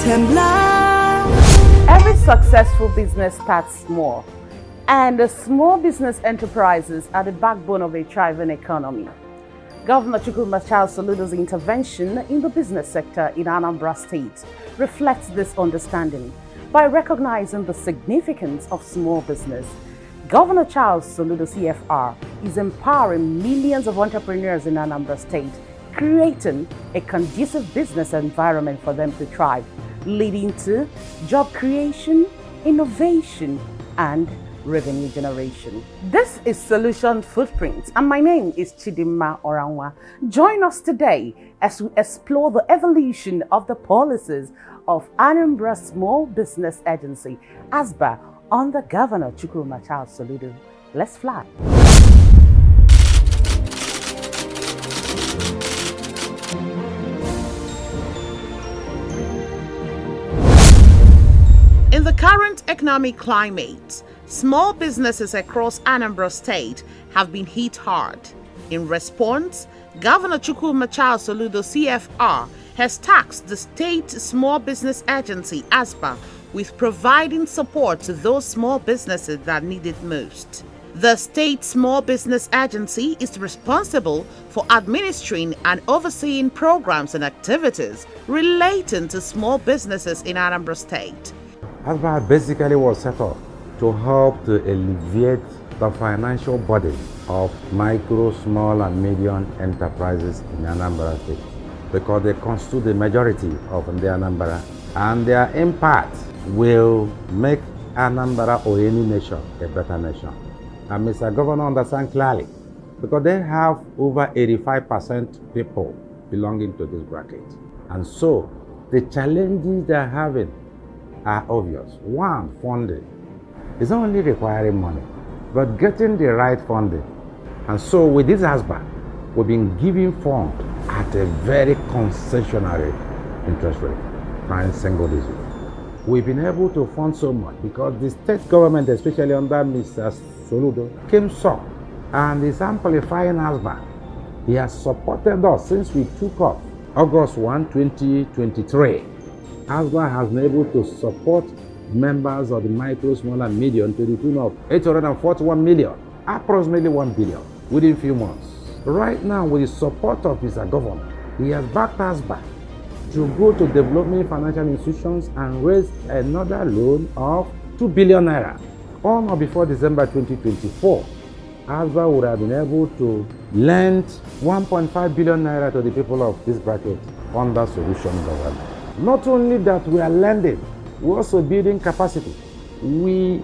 Every successful business starts small, and the small business enterprises are the backbone of a thriving economy. Governor Soludo's intervention in the business sector in Anambra State reflects this understanding. By recognizing the significance of small business, Governor Soludo CFR is empowering millions of entrepreneurs in Anambra State, creating a conducive business environment for them to thrive, leading to job creation, innovation, and revenue generation. This is Solution Footprint, and my name is Chidimma Oranwa. Join us today as we explore the evolution of the policies of Anambra Small Business Agency, ASBA, under Governor Soludo. Let's fly. In the current economic climate, small businesses across Anambra State have been hit hard. In response, Governor Soludo CFR has tasked the State Small Business Agency, ASBA, with providing support to those small businesses that need it most. The State Small Business Agency is responsible for administering and overseeing programs and activities relating to small businesses in Anambra State. ASBA basically was set up to help to alleviate the financial burden of micro, small, and medium enterprises in Anambra State, because they constitute the majority of the Anambra, and their impact will make Anambra or any nation a better nation. And Mr. Governor understands clearly, because they have over 85% people belonging to this bracket. And so the challenges they're having are obvious. One, funding. It's not only requiring money, but getting the right funding. And so with this ASBA, we've been giving funds at a very concessionary interest rate, prime single digit. We've been able to fund so much because the state government, especially under Mr. Soludo, came up and is amplifying ASBA. He has supported us since we took off August 1, 2023. ASBA has been able to support members of the micro, small, and medium to the tune of 841 million, approximately 1 billion, within a few months. Right now, with the support of Mr. Governor, he has backed ASBA to go to development financial institutions and raise another loan of 2 billion naira. On or before December 2024, ASBA would have been able to lend 1.5 billion naira to the people of this bracket under solution government. Not only that we are lending, we're also building capacity. We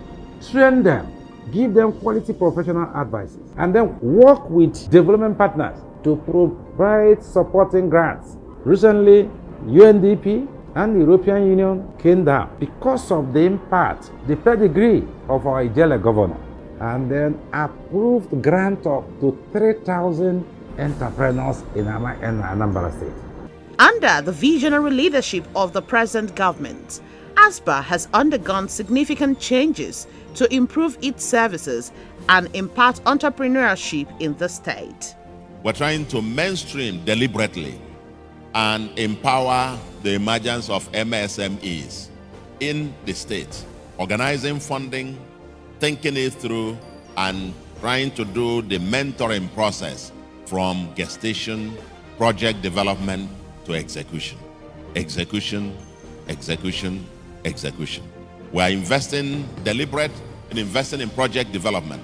train them, give them quality professional advice, and then work with development partners to provide supporting grants. Recently, UNDP and the European Union came down because of the impact, the pedigree of our Ijele governor, and then approved grant up to 3,000 entrepreneurs in Anambra State. Under the visionary leadership of the present government, ASBA has undergone significant changes to improve its services and impart entrepreneurship in the state. We're trying to mainstream deliberately and empower the emergence of MSMEs in the state, organizing funding, thinking it through, and trying to do the mentoring process from gestation, project development, to execution. Execution, execution, execution. We are investing deliberate in investing in project development.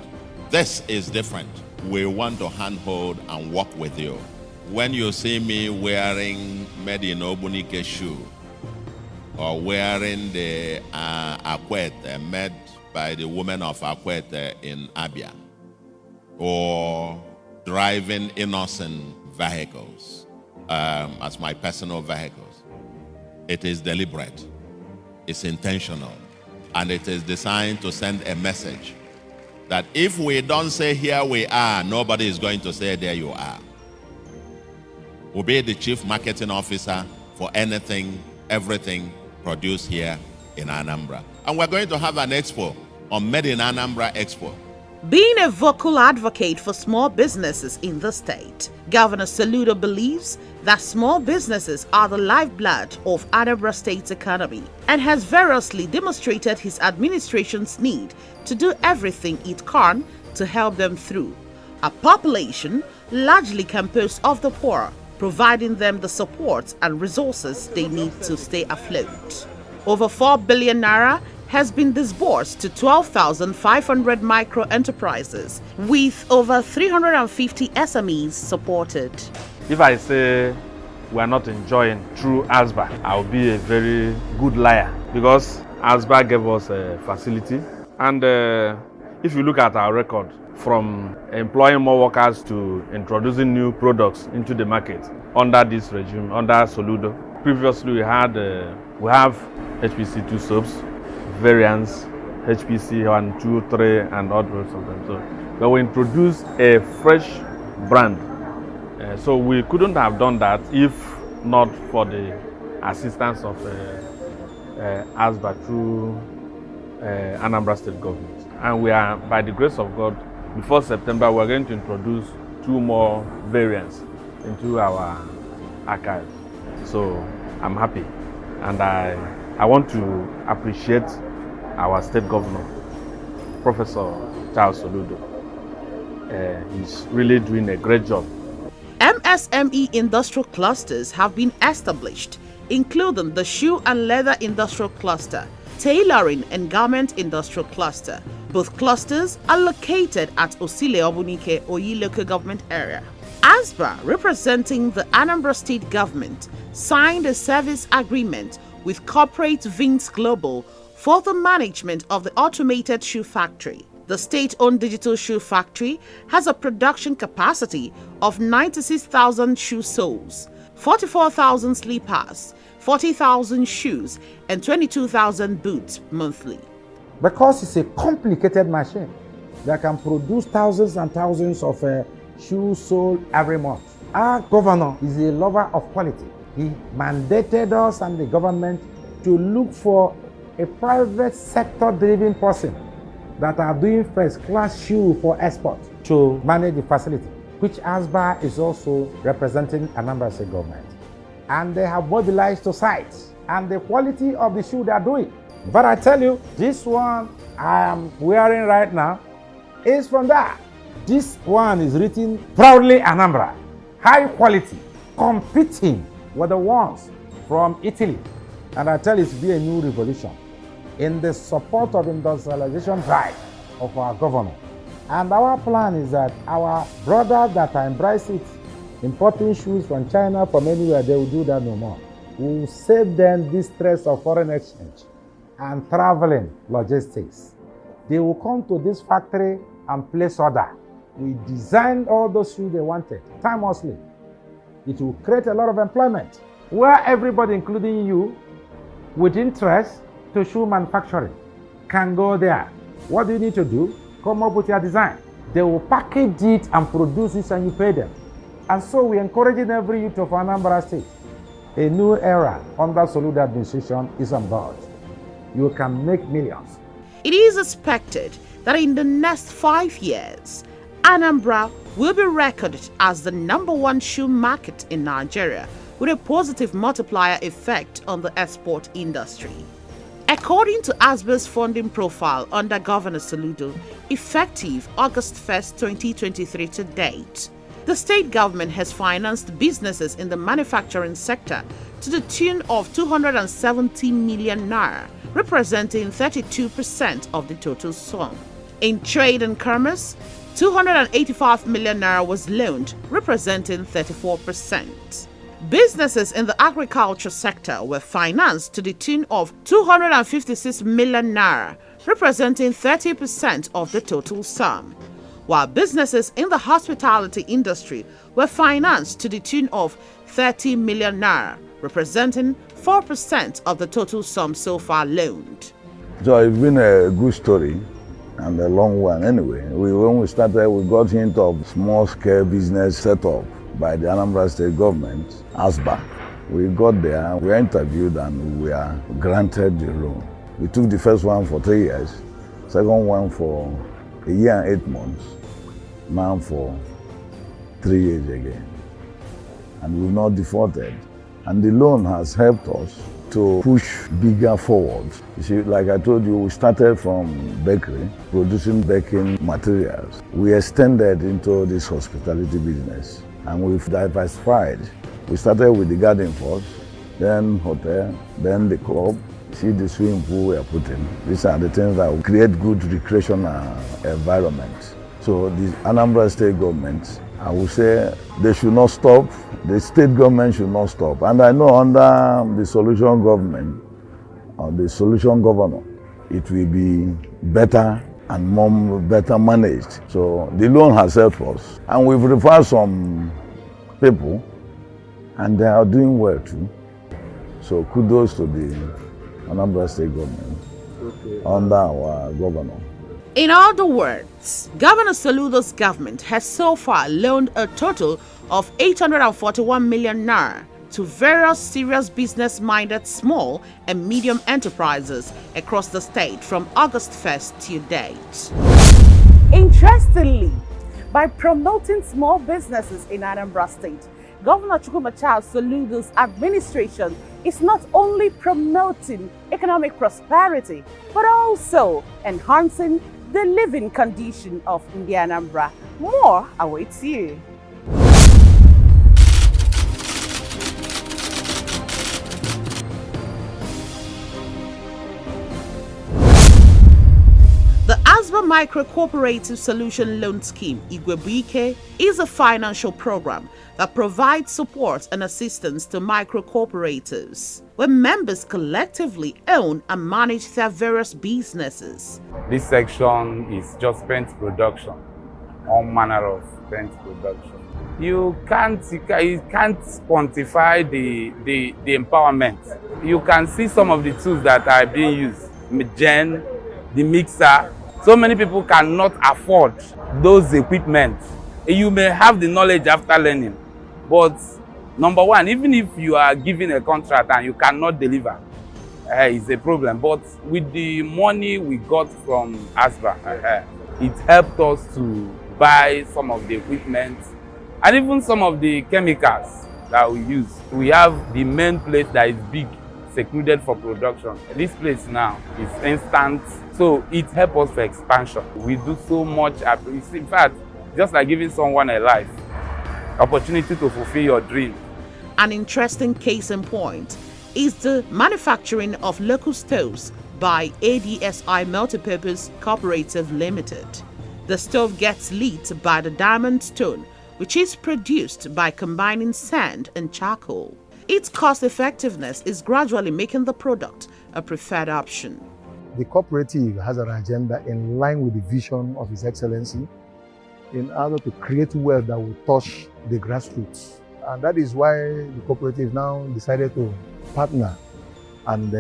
This is different. We want to handhold and work with you. When you see me wearing made in Obunike shoe, or wearing the Akwete made by the women of Akwete in Abia, or driving innocent vehicles as my personal vehicles, it is deliberate, it's intentional, and it is designed to send a message that if we don't say here we are, nobody is going to say there you are. Will be the chief marketing officer for anything, everything produced here in Anambra. And we're going to have an expo on Made in Anambra Expo Being a vocal advocate for small businesses in the state, Governor Soludo believes that small businesses are the lifeblood of Anambra State's economy and has variously demonstrated his administration's need to do everything it can to help them through a population largely composed of the poor, providing them the support and resources they need to stay afloat. Over 4 billion naira has been disbursed to 12,500 micro enterprises, with over 350 SMEs supported. If I say we are not enjoying through ASBA, I will be a very good liar, because ASBA gave us a facility, and if you look at our record, from employing more workers to introducing new products into the market under this regime, under Soludo. Previously we have HPC 2 soaps, variants, HPC 1, 2, 3, and all those of them. So we introduced a fresh brand. So we couldn't have done that if not for the assistance of ASBA through Anambra State government. And we are, by the grace of God, before September, we're going to introduce 2 more variants into our archive. So I'm happy, and I want to appreciate our state governor, Professor Charles Soludo. He's really doing a great job. MSME industrial clusters have been established, including the shoe and leather industrial cluster, tailoring and garment industrial cluster. Both clusters are located at Osile Obunike, Oyi local government area. ASBA, representing the Anambra State government, signed a service agreement with corporate Vince Global for the management of the automated shoe factory. The state-owned digital shoe factory has a production capacity of 96,000 shoe soles, 44,000 slippers, 40,000 shoes, and 22,000 boots monthly. Because it's a complicated machine that can produce thousands and thousands of shoes sold every month. Our governor is a lover of quality. He mandated us and the government to look for a private sector driven person that are doing first class shoe for export to manage the facility, which ASBA is also representing Anambra State government. And they have mobilized to sites, and the quality of the shoe they are doing. But I tell you, this one I am wearing right now is from that. This one is written proudly Anambra, high quality, competing with the ones from Italy. And I tell you, it's be a new revolution in the support of industrialization drive of our government. And our plan is that our brothers that are embracing it, importing shoes from China, from anywhere, they will do that no more. We will save them this stress of foreign exchange and traveling logistics. They will come to this factory and place order. We designed all those shoes they wanted timelessly. It will create a lot of employment where everybody, including you, with interest to shoe manufacturing can go there. What do you need to do? Come up with your design. They will package it and produce it, and you pay them. And so we're encouraging every youth of Anambra State. A new era under Soludo administration is on board. You can make millions. It is expected that in the next 5 years, Anambra will be recorded as the #1 shoe market in Nigeria, with a positive multiplier effect on the export industry. According to ASBA's funding profile under Governor Soludo, effective August 1st, 2023 to date, the state government has financed businesses in the manufacturing sector to the tune of 270 million naira, representing 32% of the total sum. In trade and commerce, 285 million naira was loaned, representing 34%. Businesses in the agriculture sector were financed to the tune of 256 million naira, representing 30% of the total sum, while businesses in the hospitality industry were financed to the tune of 30 million naira, representing 4% of the total sum so far loaned. So it's been a good story and a long one anyway. When we started, we got into a small-scale business setup by the Anambra State government, ASBA. We got there, we were interviewed, and we are granted the loan. We took the first one for 3 years, second one for a year and 8 months, now for 3 years again. And we've not defaulted. And the loan has helped us to push bigger forward. You see, like I told you, we started from bakery, producing baking materials. We extended into this hospitality business, and we've diversified. We started with the garden first, then hotel, then the club. See the swimming pool we are putting. These are the things that will create good recreational environment. So the Anambra State government, I would say they should not stop. The state government should not stop. And I know under the solution government, or the solution governor, it will be better and better managed. So the loan has helped us. And we've referred some people, and they are doing well too. So kudos to the Anambra State government under our governor. In other words, Governor Soludo's government has so far loaned a total of 841 million naira to various serious business-minded small and medium enterprises across the state from August 1st to date. Interestingly, by promoting small businesses in Anambra State, Governor Soludo's administration is not only promoting economic prosperity, but also enhancing the living condition of the Anambra. More awaits you. The ASBA Micro Cooperative Solution Loan Scheme, Igwebuike, is a financial program that provides support and assistance to micro cooperatives, where members collectively own and manage their various businesses. This section is just paint production, all manner of paint production. You can't quantify the empowerment. You can see some of the tools that are being used, gen, the mixer. So many people cannot afford those equipment. You may have the knowledge after learning, but number one, even if you are given a contract and you cannot deliver, it's a problem. But with the money we got from ASBA, it helped us to buy some of the equipment and even some of the chemicals that we use. We have the main place that is big, secluded for production. This place now is instant, so it helps us for expansion. We do so much. In fact, just like giving someone a life, opportunity to fulfill your dream. An interesting case in point is the manufacturing of local stoves by ASBA Multipurpose Cooperative Limited. The stove gets lit by the diamond stone, which is produced by combining sand and charcoal. Its cost effectiveness is gradually making the product a preferred option. The cooperative has an agenda in line with the vision of His Excellency in order to create wealth that will touch the grassroots. And that is why the cooperative now decided to partner and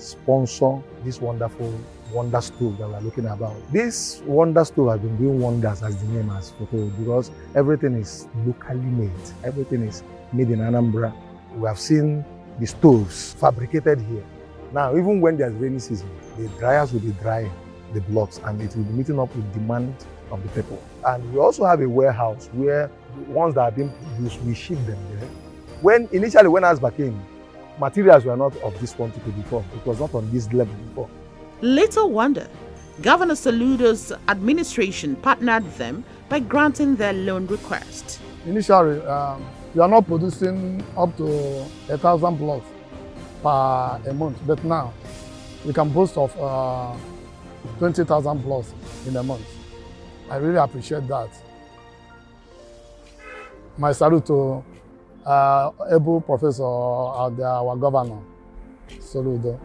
sponsor this wonderful wonder stove that we're looking about. This wonder stove has been doing wonders, as the name has foretold, because everything is locally made. Everything is made in Anambra. We have seen the stoves fabricated here. Now, even when there's rainy season, the dryers will be drying the blocks and it will be meeting up with demand of the people. And we also have a warehouse where the ones that are being produced, we ship them there. Initially when ASBA came, materials were not of this quantity before. It was not on this level before. Little wonder, Governor Soludo's administration partnered them by granting their loan request. Initially, we are not producing up to 1,000 blocks per a month, but now we can boast of 20,000 blocks in a month. I really appreciate that. My salute to able professor, our governor, Soludo.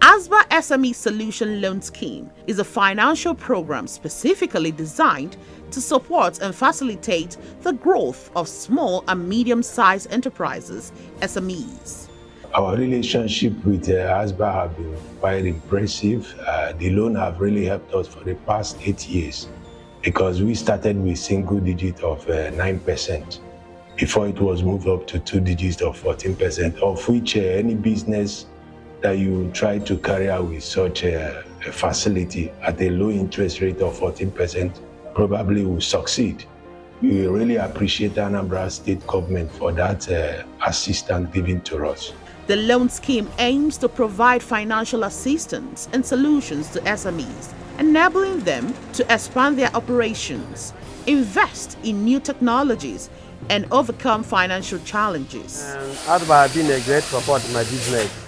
ASBA SME Solution Loan Scheme is a financial program specifically designed to support and facilitate the growth of small and medium-sized enterprises, SMEs. Our relationship with ASBA have been quite impressive. The loan have really helped us for the past 8 years because we started with single digit of 9% before it was moved up to 2 digits of 14%, of which any business that you try to carry out with such a facility at a low interest rate of 14% probably will succeed. We really appreciate the Anambra State government for that assistance given to us. The loan scheme aims to provide financial assistance and solutions to SMEs, enabling them to expand their operations, invest in new technologies, and overcome financial challenges. ASBA has been a great support in my business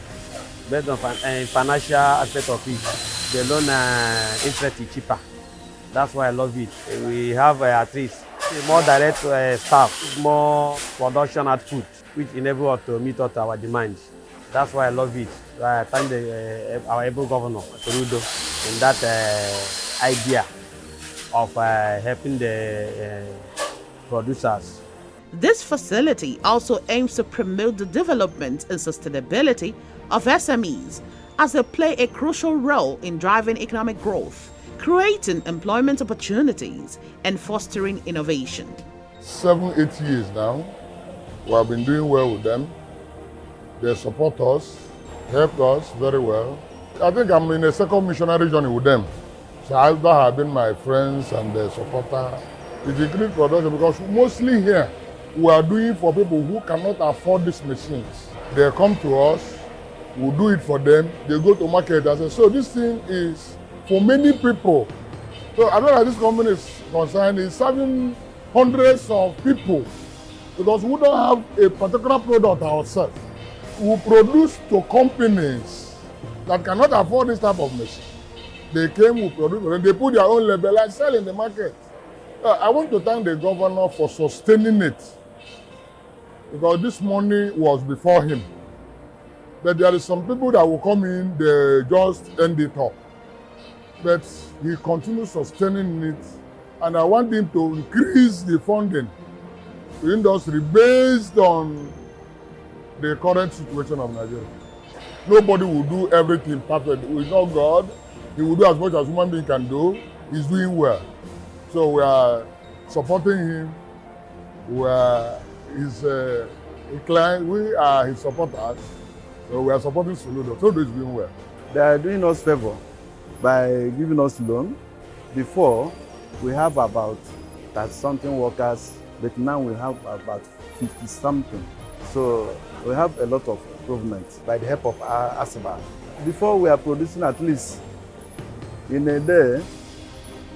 based on financial aspect of it. The loan interest is cheaper. That's why I love it. We have at least more direct staff, more production output, which enable us to meet up to our demands. That's why I love it. I thank our able governor, Soludo, in that idea of helping the producers. This facility also aims to promote the development and sustainability of SMEs as they play a crucial role in driving economic growth, creating employment opportunities, and fostering innovation. 7-8 years now, we have been doing well with them. They support us, help us very well. I think I'm in a second missionary journey with them. So ASBA have been my friends and their supporter. It's a great production because mostly here, we are doing for people who cannot afford these machines. They come to us, we do it for them, they go to market and say, so this thing is for many people. So as far as this company is concerned, it's serving hundreds of people because we don't have a particular product ourselves. We produce to companies that cannot afford this type of machine. They came, we produce, and they put their own label and sell in the market. I want to thank the governor for sustaining it because this money was before him. But there are some people that will come in, they just end it up. But he continues sustaining it, and I want him to increase the funding to industry based on the current situation of Nigeria. Nobody will do everything perfect. We know God. He will do as much as human being can do. He's doing well. So we are supporting him. We are his client. We are his supporters. So we are supporting Soludo. Soludo is doing well. They are doing us favor by giving us loan. Before, we have about 30-something workers, but now we have about 50-something. So we have a lot of improvements by the help of ASBA. Before, we are producing at least in a day,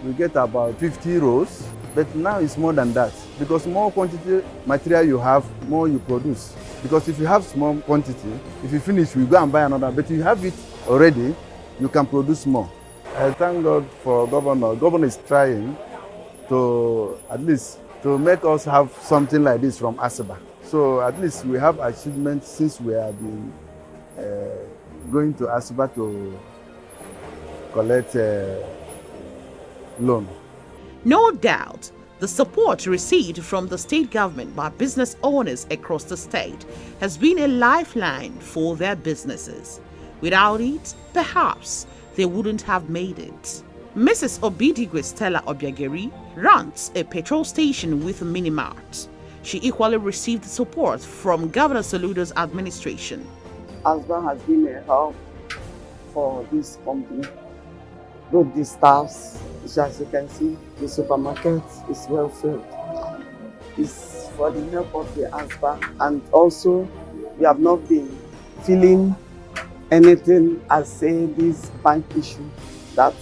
we get about 50 rows, but now it's more than that because more quantity material you have, more you produce. Because if you have small quantity, if you finish, we go and buy another. But if you have it already, you can produce more. I thank God for Governor. Governor is trying to at least to make us have something like this from ASBA. So at least we have achievements since we have been going to ASBA to collect loan. No doubt, the support received from the state government by business owners across the state has been a lifeline for their businesses. Without it, perhaps they wouldn't have made it. Mrs. Obidigwe Stella Obiageri runs a petrol station with a mini-mart. She equally received support from Governor Soludo's administration. ASBA has been a help for this company. Both the staffs, which as you can see, the supermarket is well filled. It's for the help of the ASBA, and also we have not been feeling anything as say this bank issue that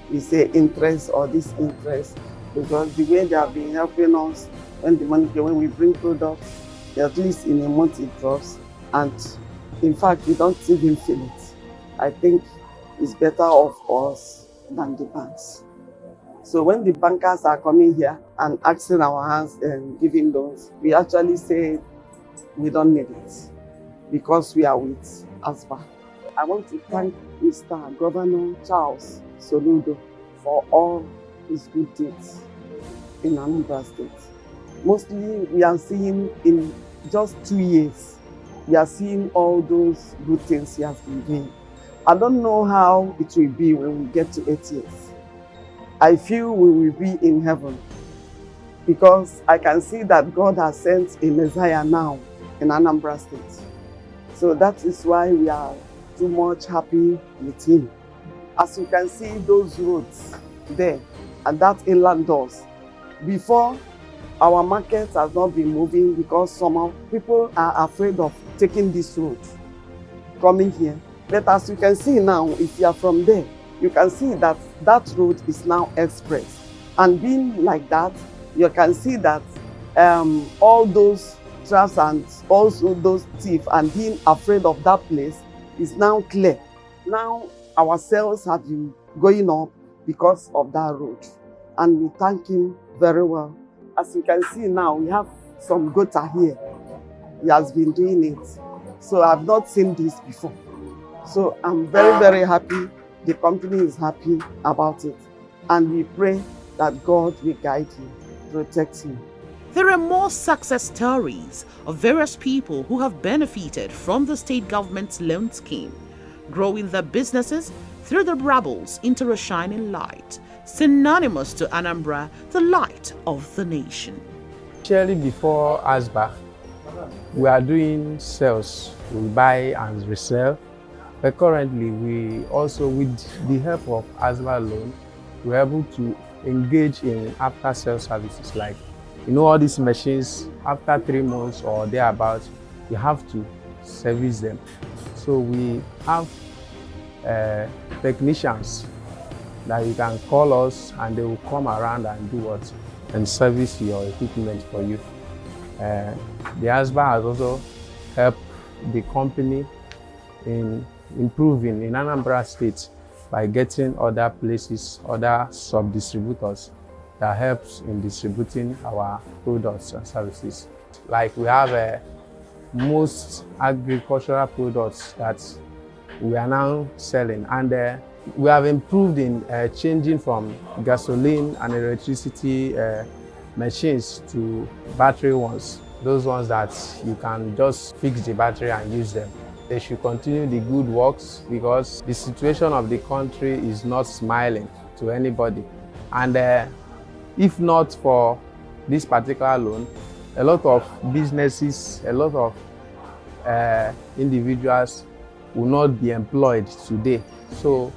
we say interest or disinterest, because the way they have been helping us when the money when we bring products, at least in a month it drops, and in fact we don't even feel it. I think it's better off us than the banks. So when the bankers are coming here and asking our hands and giving loans, we actually say we don't need it because we are with ASBA. I want to thank Mr. Governor Charles Soludo for all his good deeds in Anambra State. Mostly we are seeing in just 2 years, we are seeing all those good things he has been doing. I don't know how it will be when we get to 8 years. I feel we will be in heaven because I can see that God has sent a Messiah now in Anambra State. So that is why we are too much happy with him. As you can see, those roads there and that inland doors. Before, our market has not been moving because some people are afraid of taking this road, coming here. But as you can see now, if you are from there, you can see that that road is now express. And being like that, you can see that all those traps and also those thieves and being afraid of that place is now clear. Now our sales have been going up because of that road. And we thank him very well. As you can see now, we have some gutter here. He has been doing it. So I've not seen this before. So I'm very, very happy. The company is happy about it. And we pray that God will guide him, protect him. There are more success stories of various people who have benefited from the state government's loan scheme, growing their businesses through the rubbles into a shining light, synonymous to Anambra, the light of the nation. Actually, before ASBA, we are doing sales. We buy and resell. But currently, we also, with the help of ASBA loan, we're able to engage in after-sales services like, all these machines, after 3 months or thereabouts, you have to service them. So we have technicians that you can call us and they will come around and do what? And service your equipment for you. The ASBA has also helped the company in improving in Anambra State by getting other places, other sub-distributors that helps in distributing our products and services. Like we have most agricultural products that we are now selling, and we have improved in changing from gasoline and electricity machines to battery ones. Those ones that you can just fix the battery and use them. They should continue the good works because the situation of the country is not smiling to anybody. And if not for this particular loan, a lot of businesses, a lot of individuals will not be employed today. So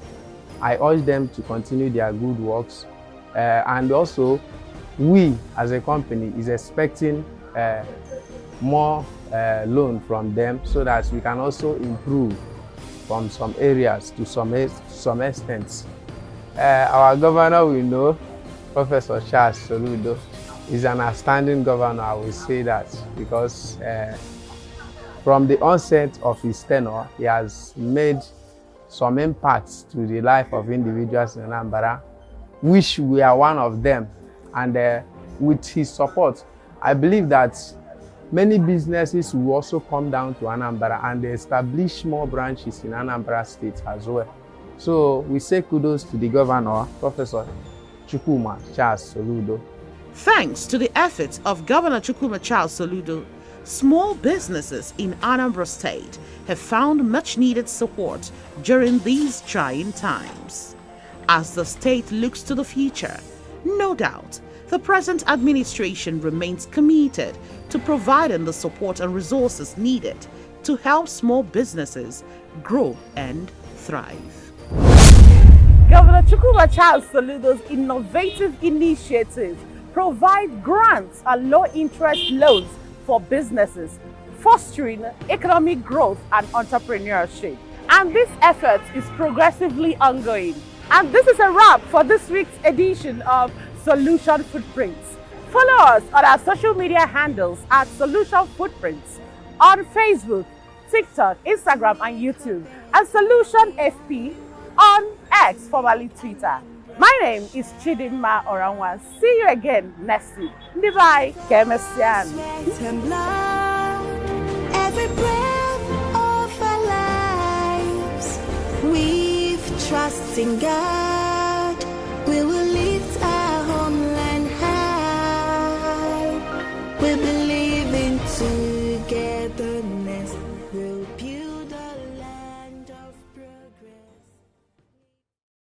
I urge them to continue their good works. And also, we as a company is expecting more loan from them so that we can also improve from some areas to some extent. Our governor, we know, Professor Charles Soludo, is an outstanding governor, I will say that, because from the onset of his tenure, he has made some impacts to the life of individuals in Anambra, which we are one of them. And with his support, I believe that many businesses will also come down to Anambra and establish more branches in Anambra State as well. So we say kudos to the governor, Professor Chukwuma Charles Soludo. Thanks to the efforts of Governor Chukwuma Charles Soludo, small businesses in Anambra State have found much needed support during these trying times. As the state looks to the future, no doubt, the present administration remains committed to providing the support and resources needed to help small businesses grow and thrive. Governor Chukwuma Charles Soludo's innovative initiatives provide grants and low-interest loans for businesses, fostering economic growth and entrepreneurship. And this effort is progressively ongoing. And this is a wrap for this week's edition of Solution Footprints. Follow us on our social media handles at Solution Footprints on Facebook, TikTok, Instagram, and YouTube, and Solution FP on X, formerly Twitter. My name is Chidimma Oranwa. See you again next week. Bye. Kemesian. Every breath of our lives, we've trust in God.